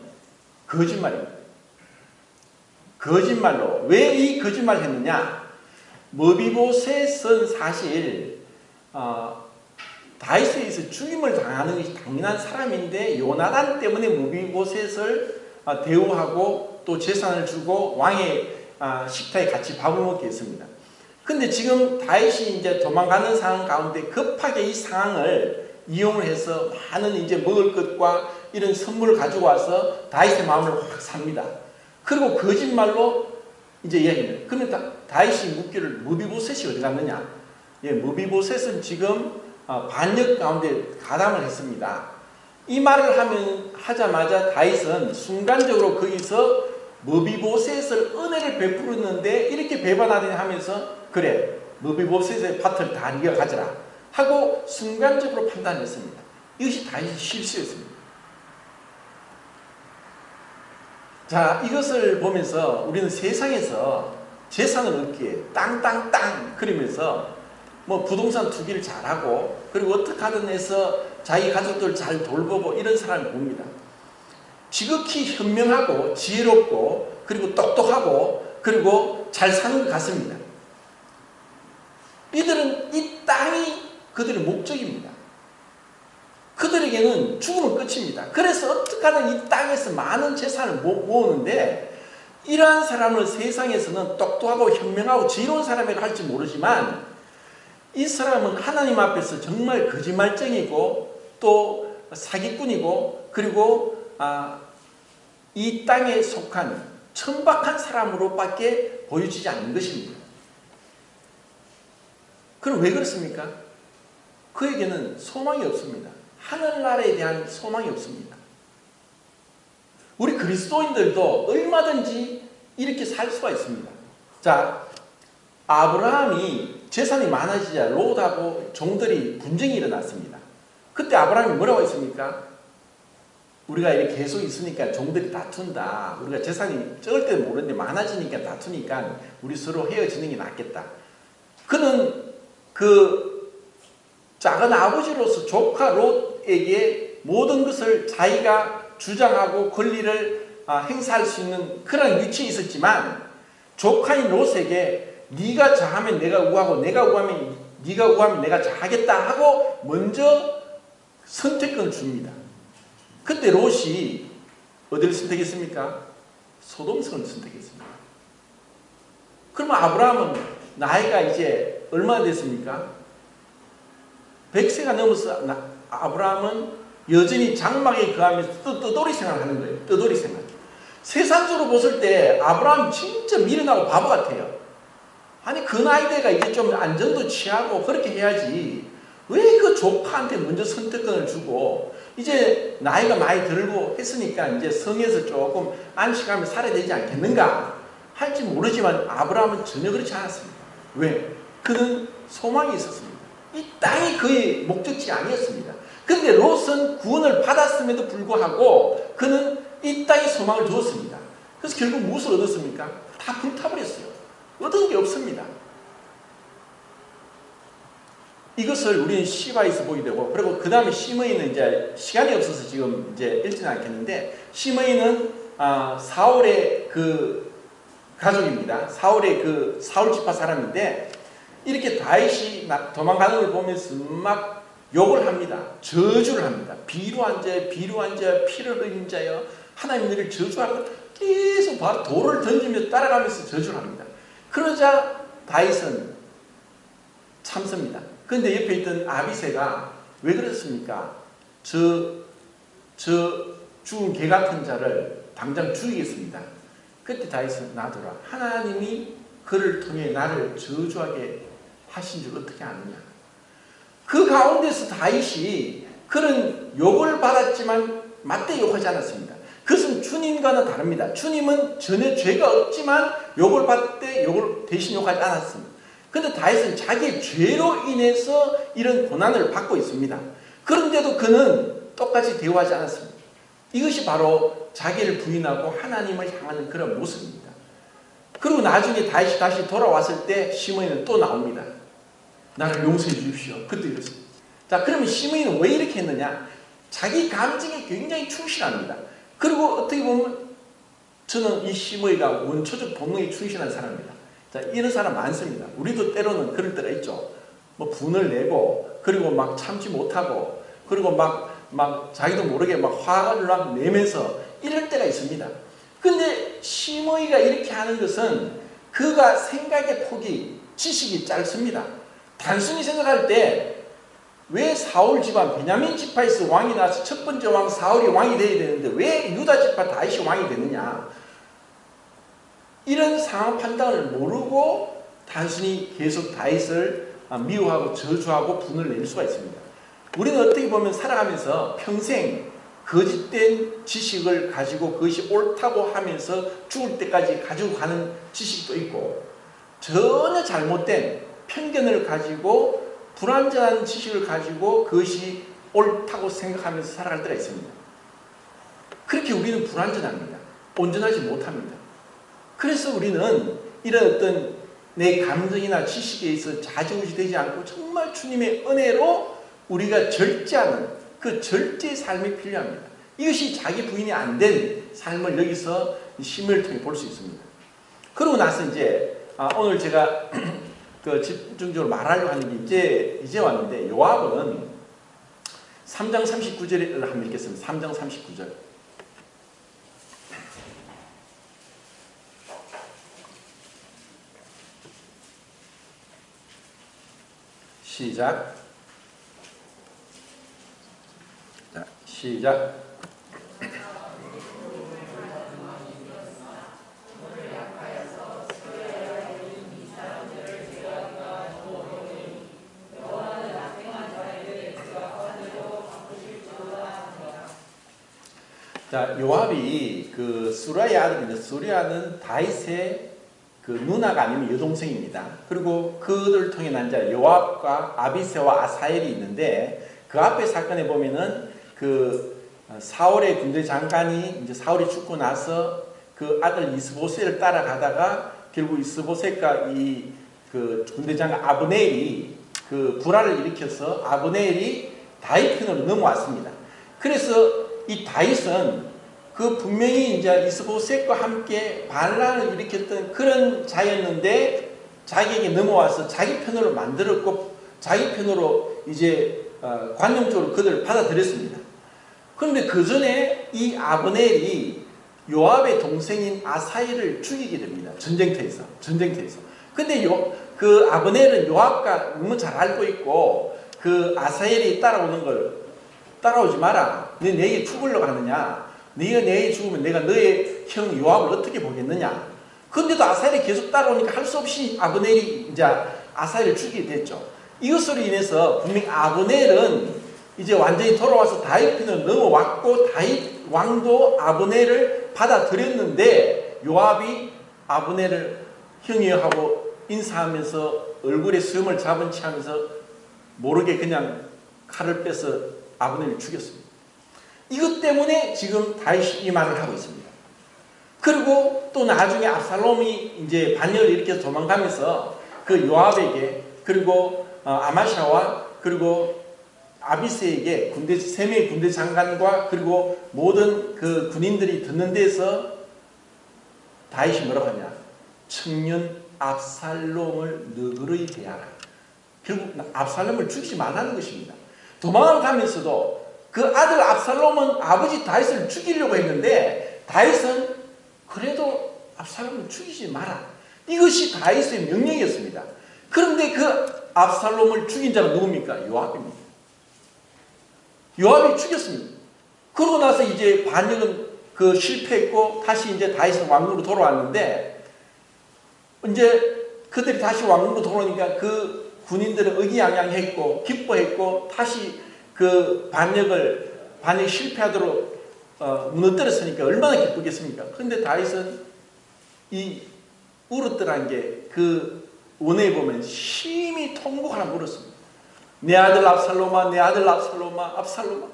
거짓말입니다. 거짓말로. 왜 이 거짓말을 했느냐? 무비보셋은 사실 다윗에 의해서 죽임을 당하는 것이 당연한 사람인데 요나단 때문에 무비보셋을 대우하고 또 재산을 주고 왕의 식탁에 같이 밥을 먹게 했습니다. 근데 지금 다윗이 이제 도망가는 상황 가운데 급하게 이 상황을 이용을 해서 많은 이제 먹을 것과 이런 선물을 가지고 와서 다윗의 마음을 확 삽니다. 그리고 거짓말로 이제 이야기합니다. 그러면 다윗이 묻기를 무비보셋이 어디 갔느냐? 예, 무비보셋은 지금 반역 가운데 가담을 했습니다. 이 말을 하자마자 다윗은 순간적으로 거기서 무비보셋을 은혜를 베풀었는데 이렇게 배반하더니 하면서 그래 무비보셋의 밭을 다 네가 가져라 하고 순간적으로 판단했습니다. 이것이 다윗의 실수였습니다. 자, 이것을 보면서 우리는 세상에서 재산을 얻기에 땅땅땅 그러면서 뭐 부동산 투기를 잘하고 그리고 어떻게 하든 해서 자기 가족들 잘 돌보고 이런 사람을 봅니다. 지극히 현명하고 지혜롭고 그리고 똑똑하고 그리고 잘 사는 것 같습니다. 이들은 이 땅이 그들의 목적입니다. 그들에게는 죽으면 끝입니다. 그래서 어떻게 하든 이 땅에서 많은 재산을 모으는데 이러한 사람을 세상에서는 똑똑하고 현명하고 지혜로운 사람이라고 할지 모르지만 이 사람은 하나님 앞에서 정말 거짓말쟁이고 또 사기꾼이고 그리고 이 땅에 속한 천박한 사람으로밖에 보여지지 않는 것입니다. 그럼 왜 그렇습니까? 그에게는 소망이 없습니다. 하늘나라에 대한 소망이 없습니다. 우리 그리스도인들도 얼마든지 이렇게 살 수가 있습니다. 자, 아브라함이 재산이 많아지자 롯하고 종들이 분쟁이 일어났습니다. 그때 아브라함이 뭐라고 했습니까? 우리가 이렇게 계속 있으니까 종들이 다툰다. 우리가 재산이 적을 때도 모르는데 많아지니까 다투니까 우리 서로 헤어지는 게 낫겠다. 그는 그 작은 아버지로서 조카 롯에게 모든 것을 자기가 주장하고 권리를 행사할 수 있는 그런 위치에 있었지만 조카인 롯에게 네가 자하면 내가 우하고 내가 우하면 네가 우하면 내가 자하겠다 하고 먼저 선택권을 줍니다. 그때 롯이 어디를 선택했습니까? 소돔성을 선택했습니다. 그러면 아브라함은 나이가 이제 얼마나 됐습니까? 100세가 넘어서 아브라함은 여전히 장막에 거하면서 떠돌이 생활을 하는 거예요. 떠돌이 생활. 세상적으로 봤을 때 아브라함 진짜 미련하고 바보 같아요. 아니 그 나이대가 이제 좀 안정도 취하고 그렇게 해야지 왜 그 조카한테 먼저 선택권을 주고 이제 나이가 많이 들고 했으니까 이제 성에서 조금 안식하며 살아야 되지 않겠는가 할지 모르지만 아브라함은 전혀 그렇지 않았습니다. 왜? 그는 소망이 있었습니다. 이 땅이 그의 목적지 아니었습니다. 그런데 롯은 구원을 받았음에도 불구하고 그는 이 땅에 소망을 두었습니다. 그래서 결국 무엇을 얻었습니까? 다 불타버렸어요. 얻은 게 없습니다. 이것을 우리는 시바에서 보게 되고, 그리고 그 다음에 시므이는 이제 시간이 없어서 지금 이제 읽지는 않겠는데, 시므이는 사울의 그 가족입니다. 사울의 그 사울 지파 사람인데, 이렇게 다윗이 도망가는 걸 보면서 막 욕을 합니다. 저주를 합니다. 비루한 자여, 비루한 자여, 피를 흘린 자여, 하나님 너를 저주하고 계속 돌을 던지며 따라가면서 저주를 합니다. 그러자 다윗은 참습니다. 그런데 옆에 있던 아비새가 왜 그랬습니까? 저 죽은 개 같은 자를 당장 죽이겠습니다. 그때 다윗은 놔둬라. 하나님이 그를 통해 나를 저주하게 하신 줄 어떻게 아느냐. 그 가운데서 다윗이 그런 욕을 받았지만 맞대 욕하지 않았습니다. 그것은 주님과는 다릅니다. 주님은 전혀 죄가 없지만 욕을 받을 때 욕을 대신 욕하지 않았습니다. 그런데 다윗은 자기의 죄로 인해서 이런 고난을 받고 있습니다. 그런데도 그는 똑같이 대우하지 않았습니다. 이것이 바로 자기를 부인하고 하나님을 향하는 그런 모습입니다. 그리고 나중에 다윗이 다시 돌아왔을 때 시므이는 또 나옵니다. 나를 용서해 주십시오. 그때 이랬습니다. 자, 그러면 시므이는 왜 이렇게 했느냐? 자기 감정에 굉장히 충실합니다. 그리고 어떻게 보면 저는 이 시므이가 원초적 본능에 충실한 사람입니다. 자, 이런 사람 많습니다. 우리도 때로는 그럴 때가 있죠. 뭐 분을 내고, 그리고 막 참지 못하고, 그리고 막 자기도 모르게 막 화를 막 내면서 이럴 때가 있습니다. 근데 시므이가 이렇게 하는 것은 그가 생각의 폭이, 지식이 짧습니다. 단순히 생각할 때 왜 사울 집안 베냐민 지파에서 왕이 나서 첫 번째 왕 사울이 왕이 되어야 되는데 왜 유다 지파 다윗이 왕이 되느냐. 이런 상황 판단을 모르고 단순히 계속 다윗을 미워하고 저주하고 분을 낼 수가 있습니다. 우리는 어떻게 보면 살아가면서 평생 거짓된 지식을 가지고 그것이 옳다고 하면서 죽을 때까지 가지고 가는 지식도 있고 전혀 잘못된 편견을 가지고 불완전한 지식을 가지고 그것이 옳다고 생각하면서 살아갈 때가 있습니다. 그렇게 우리는 불완전합니다. 온전하지 못합니다. 그래서 우리는 이런 어떤 내 감정이나 지식에 있어 좌지우지되지 않고 정말 주님의 은혜로 우리가 절제하는 그 절제의 삶이 필요합니다. 이것이 자기 부인이 안 된 삶을 여기서 시므이를 통해 볼 수 있습니다. 그러고 나서 이제 오늘 제가 그 집중적으로 말하려고 하는 게 이제 왔는데 요압은 3장 39절을 한번 읽겠습니다. 3장 39절. 시작. 자, 시작. 자, 요압이 그 수라의 아들인데 수라는 다윗의 그 누나가 아니면 여동생입니다. 그리고 그들을 통해 난 자 요압과 아비새와 아사엘이 있는데 그 앞에 사건에 보면은 그 사울의 군대 장관이 이제 사울이 죽고 나서 그 아들 이스보셋을 따라가다가 결국 이스보셋과 이 그 군대 장관 아브넬이 그 불화를 일으켜서 아브넬이 다윗 편으로 넘어왔습니다. 그래서 이 다윗은 그 분명히 이제 이스보셋과 함께 반란을 일으켰던 그런 자였는데 자기에게 넘어와서 자기 편으로 만들었고 자기 편으로 이제 관용적으로 그들을 받아들였습니다. 그런데 그 전에 이 아브넬이 요압의 동생인 아사엘을 죽이게 됩니다. 전쟁터에서. 근데 그 아브넬은 요압과 너무 잘 알고 있고 그 아사엘이 따라오는 걸 따라오지 마라. 내게 죽으려고 하느냐. 네가 내게 죽으면 내가 너의 형 요압을 어떻게 보겠느냐. 근데도 아사엘이 계속 따라오니까 할 수 없이 아브넬이 이제 아사엘을 죽이게 됐죠. 이것으로 인해서 분명 아브넬은 이제 완전히 돌아와서 다윗 편으로 넘어왔고 다윗 왕도 아브넬을 받아들였는데 요압이 아브넬을 형이여 하고 인사하면서 얼굴에 수염을 잡은 채 하면서 모르게 그냥 칼을 빼서 아브넬을 죽였습니다. 이것 때문에 지금 다윗이 이 말을 하고 있습니다. 그리고 또 나중에 압살롬이 이제 반역을 일으켜서 도망가면서 그 요압에게 그리고 아마샤와 그리고 아비새에게 군대 3명의 군대 장관과 그리고 모든 그 군인들이 듣는 데서 다윗이 뭐라고 하냐. 청년 압살롬을 너그러이 대하라. 결국 압살롬을 죽이지 말라는 것입니다. 도망을 가면서도 그 아들 압살롬은 아버지 다윗을 죽이려고 했는데 다윗은 그래도 압살롬을 죽이지 마라. 이것이 다윗의 명령이었습니다. 그런데 그 압살롬을 죽인 자가 누굽니까? 요압입니다. 요압이 죽였습니다. 그러고 나서 이제 반역은 그 실패했고 다시 이제 다윗은 왕으로 돌아왔는데 이제 그들이 다시 왕으로 돌아오니까 그 군인들은 의기양양했고 기뻐했고 다시 그 반역 실패하도록 무너뜨렸으니까 얼마나 기쁘겠습니까? 그런데 다윗은 이 울었더란 게 그 원에 보면 심히 통곡하나 물었습니다. 내 아들 압살롬아, 내 아들 압살롬아, 압살롬아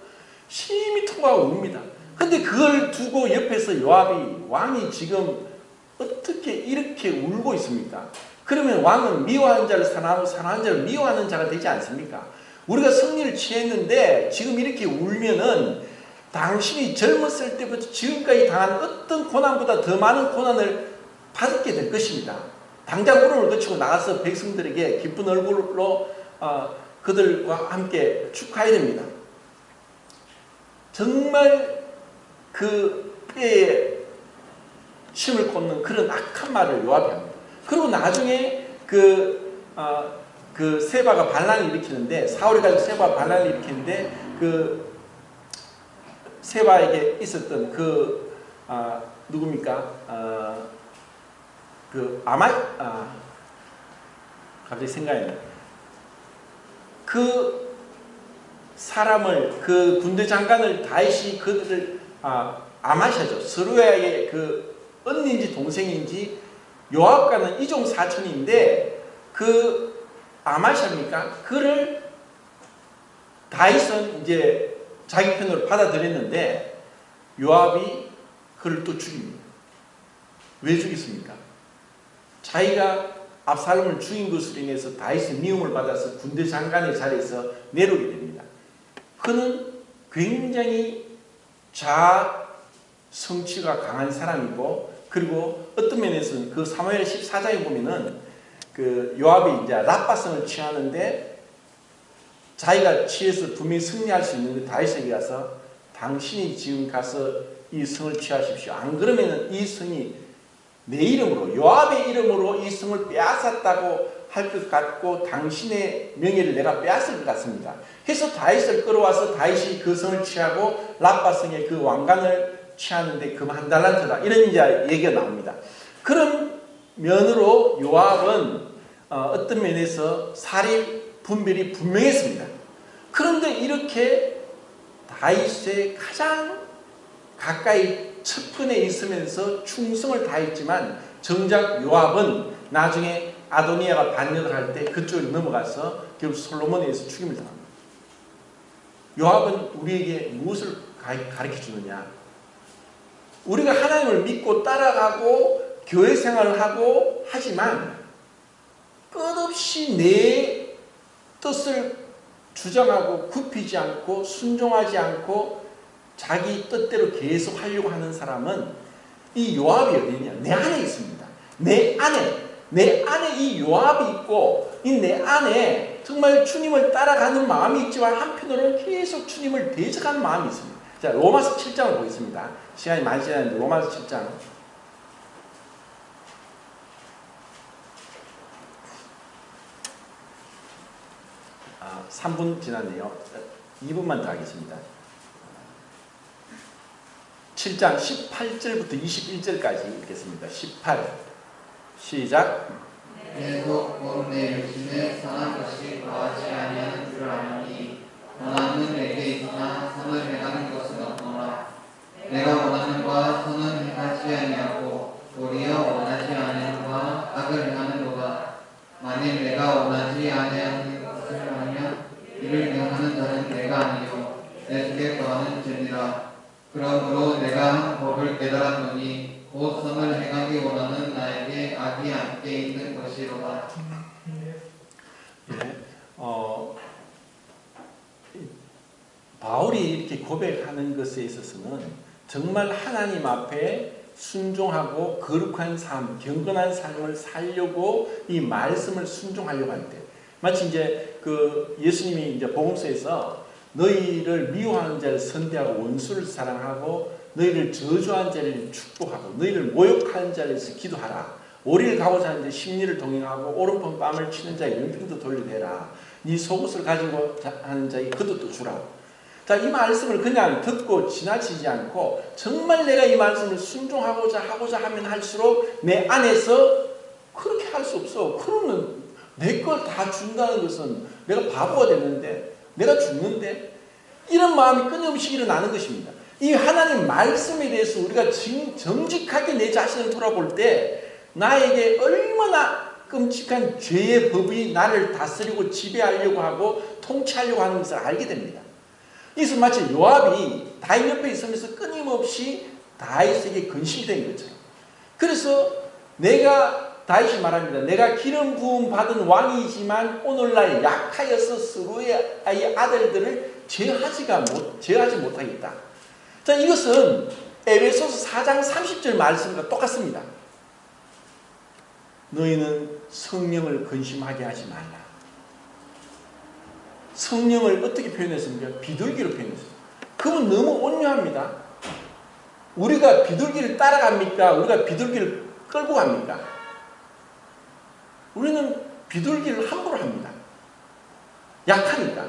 심히 통곡하고 웁니다. 근데 그걸 두고 옆에서 요압이 왕이 지금 어떻게 이렇게 울고 있습니까? 그러면 왕은 미워하는 자를 사랑하고 사랑하는 자를 미워하는 자가 되지 않습니까? 우리가 승리를 취했는데 지금 이렇게 울면은 당신이 젊었을 때부터 지금까지 당한 어떤 고난보다 더 많은 고난을 받게 될 것입니다. 당장 울음을 거치고 나가서 백성들에게 기쁜 얼굴로 그들과 함께 축하해야 됩니다. 정말 그 뼈에 침을 꽂는 그런 악한 말을 요압이 합니다. 그리고 나중에 그 세바가 반란을 일으키는데 사울이 가지고 세바가 반란을 일으키는데 그 세바에게 있었던 그 누굽니까? 갑자기 생각이 나요. 그 사람을 그 군대 장관을 다윗이 그들을 아마샤죠. 스루야의 그 언니인지 동생인지 요압과는 이종 사촌인데 그 아마샤입니까? 그를 다윗은 이제 자기 편으로 받아들였는데 요압이 그를 또 죽입니다. 왜 죽였습니까? 자기가 압살롬을 죽인 것으로 인해서 다윗의 미움을 받아서 군대 장관의 자리에서 내려오게 됩니다. 그는 굉장히 자아 성취가 강한 사람이고 그리고 어떤 면에서는 그 사무엘 14장에 보면은 그 요압이 이제 랍바성을 취하는데 자기가 취해서 분명히 승리할 수 있는데 다윗에게 가서 당신이 지금 가서 이 성을 취하십시오. 안 그러면은 이 성이 내 이름으로 요압의 이름으로 이 성을 빼앗았다고 할 것 같고 당신의 명예를 내가 빼앗을 것 같습니다. 해서 다윗을 끌어와서 다윗이 그 성을 취하고 랍바성의 그 왕관을 취하는데 금 한 달란트다. 이런 이제 얘기가 나옵니다. 그런 면으로 요압은 어떤 면에서 사립 분별이 분명했습니다. 그런데 이렇게 다윗의 가장 가까이 측근에 있으면서 충성을 다했지만 정작 요압은 나중에 아도니아가 반역을 할 때 그쪽으로 넘어가서 결국 솔로몬에 의해서 죽임을 당합니다. 요압은 우리에게 무엇을 가르쳐 주느냐? 우리가 하나님을 믿고 따라가고 교회 생활을 하고 하지만 끝없이 내 뜻을 주장하고 굽히지 않고 순종하지 않고 자기 뜻대로 계속 하려고 하는 사람은 이 요압이 어디 있냐? 내 안에 있습니다. 내 안에 이 요압이 있고 이 내 안에 정말 주님을 따라가는 마음이 있지만 한편으로는 계속 주님을 대적하는 마음이 있습니다. 자, 로마서 7장을 보겠습니다. 시간이 많이 지났는데 로마서 7장 3분 지났네요. 2분만 더 하겠습니다. 7장 18절부터 21절까지 읽겠습니다. 18 시작. 계속 곧 내 육신에 선한 것이 거하지 아니하는 줄 아노니 원하는 내게 있으나 선을 행하는 것은 없노라. 내가 원하는 바 선은 행하지 아니하고 도리어 원하지 아니하는 바 악을 행하는도다. 만일 내가 원하지 아니하는 것을 하면 이를 행하는 자는 내가 아니요 내 속에 거하는 죄니라. 그러므로 내가 한 법을 깨달았노니 곧 선을 행하기 원하는 나에게 악이 함께 있는 것이로다. 예, 바울이 이렇게 고백하는 것에 있어서는 정말 하나님 앞에 순종하고 거룩한 삶, 경건한 삶을 살려고 이 말씀을 순종하려고 하는데, 마치 이제 그 예수님이 이제 복음서에서 너희를 미워하는 자를 선대하고 원수를 사랑하고 너희를 저주하는 자를 축복하고 너희를 모욕하는 자에서 기도하라. 오리를 가고자 하는데 심리를 동행하고 오른편 뺨을 치는 자의 왼편도 돌려대라. 네 속옷을 가지고 하는 자의 겉옷도 주라. 자, 이 말씀을 그냥 듣고 지나치지 않고 정말 내가 이 말씀을 순종하고자 하면 할수록 내 안에서 그렇게 할 수 없어. 그러면 내 걸 다 준다는 것은 내가 바보가 되는데, 내가 죽는데, 이런 마음이 끊임없이 일어나는 것입니다. 이 하나님 말씀에 대해서 우리가 정직하게 내 자신을 돌아볼 때 나에게 얼마나 끔찍한 죄의 법이 나를 다스리고 지배하려고 하고 통치하려고 하는 것을 알게 됩니다. 이것은 마치 요압이 다윗 옆에 있으면서 끊임없이 다윗에게 근심된 것처럼. 그래서 다윗이 말합니다. 내가 기름 부음 받은 왕이지만 오늘날 약하여서 스루의 아들들을 제어하지 못하겠다. 자, 이것은 에베소서 4장 30절 말씀과 똑같습니다. 너희는 성령을 근심하게 하지 말라. 성령을 어떻게 표현했습니까? 비둘기로 표현했습니다. 그건 너무 온유합니다. 우리가 비둘기를 따라갑니까? 우리가 비둘기를 끌고 갑니까? 우리는 비둘기를 함부로 합니다. 약하니까.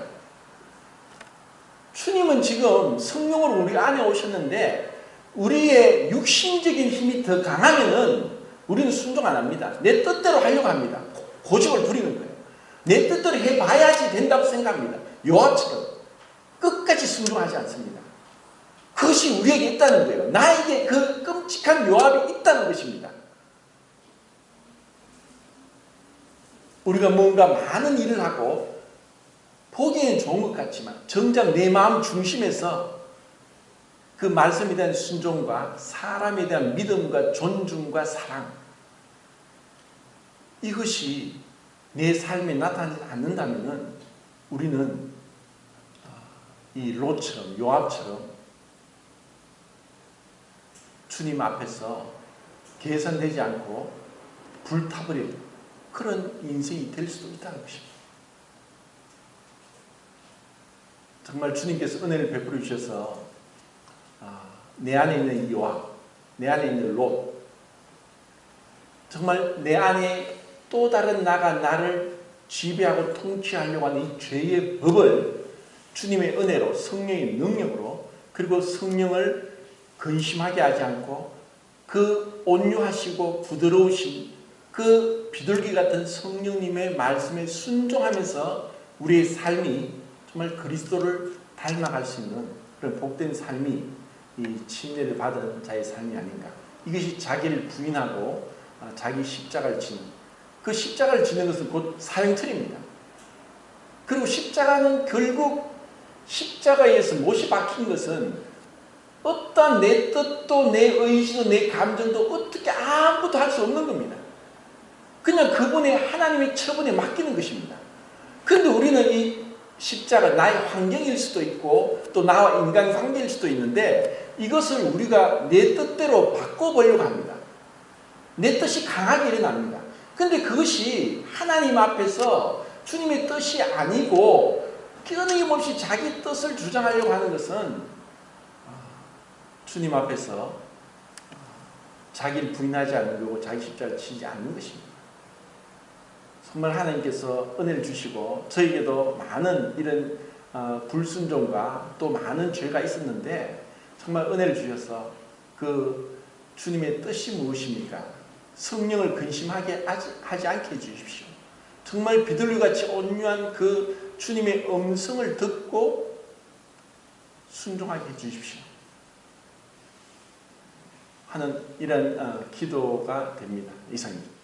주님은 지금 성령으로 우리 안에 오셨는데 우리의 육신적인 힘이 더 강하면은 우리는 순종 안 합니다. 내 뜻대로 하려고 합니다. 고집을 부리는 거예요. 내 뜻대로 해봐야지 된다고 생각합니다. 요압처럼 끝까지 순종하지 않습니다. 그것이 우리에게 있다는 거예요. 나에게 그 끔찍한 요압이 있다는 것입니다. 우리가 뭔가 많은 일을 하고 보기에는 좋은 것 같지만 정작 내 마음 중심에서 그 말씀에 대한 순종과 사람에 대한 믿음과 존중과 사랑, 이것이 내 삶에 나타나지 않는다면 우리는 이 롯처럼, 요압처럼 주님 앞에서 개선되지 않고 불타버릴 그런 인생이 될 수도 있다는 것입니다. 정말 주님께서 은혜를 베풀어 주셔서 내 안에 있는 이 요압, 내 안에 있는 롯, 정말 내 안에 또 다른 나가 나를 지배하고 통치하려고 하는 이 죄의 법을 주님의 은혜로, 성령의 능력으로, 그리고 성령을 근심하게 하지 않고 그 온유하시고 부드러우신 그 비둘기 같은 성령님의 말씀에 순종하면서 우리의 삶이 정말 그리스도를 닮아갈 수 있는 그런 복된 삶이 이 침례를 받은 자의 삶이 아닌가. 이것이 자기를 부인하고 자기 십자가를 지는, 그 십자가를 지는 것은 곧 사형틀입니다. 그리고 십자가는 결국 십자가에서 못이 박힌 것은 어떠한 내 뜻도 내 의지도 내 감정도 어떻게 아무것도 할 수 없는 겁니다. 그냥 그분의 하나님의 처분에 맡기는 것입니다. 그런데 우리는 이 십자가 나의 환경일 수도 있고 또 나와 인간관계일 수도 있는데 이것을 우리가 내 뜻대로 바꿔보려고 합니다. 내 뜻이 강하게 일어납니다. 그런데 그것이 하나님 앞에서 주님의 뜻이 아니고 끊임없이 자기 뜻을 주장하려고 하는 것은 주님 앞에서 자기를 부인하지 않는 거고 자기 십자가를 치지 않는 것입니다. 정말 하나님께서 은혜를 주시고 저에게도 많은 이런 불순종과 또 많은 죄가 있었는데 정말 은혜를 주셔서 그 주님의 뜻이 무엇입니까? 성령을 근심하게 하지 않게 해주십시오. 정말 비둘기같이 온유한 그 주님의 음성을 듣고 순종하게 해주십시오 하는 이런 기도가 됩니다. 이상입니다.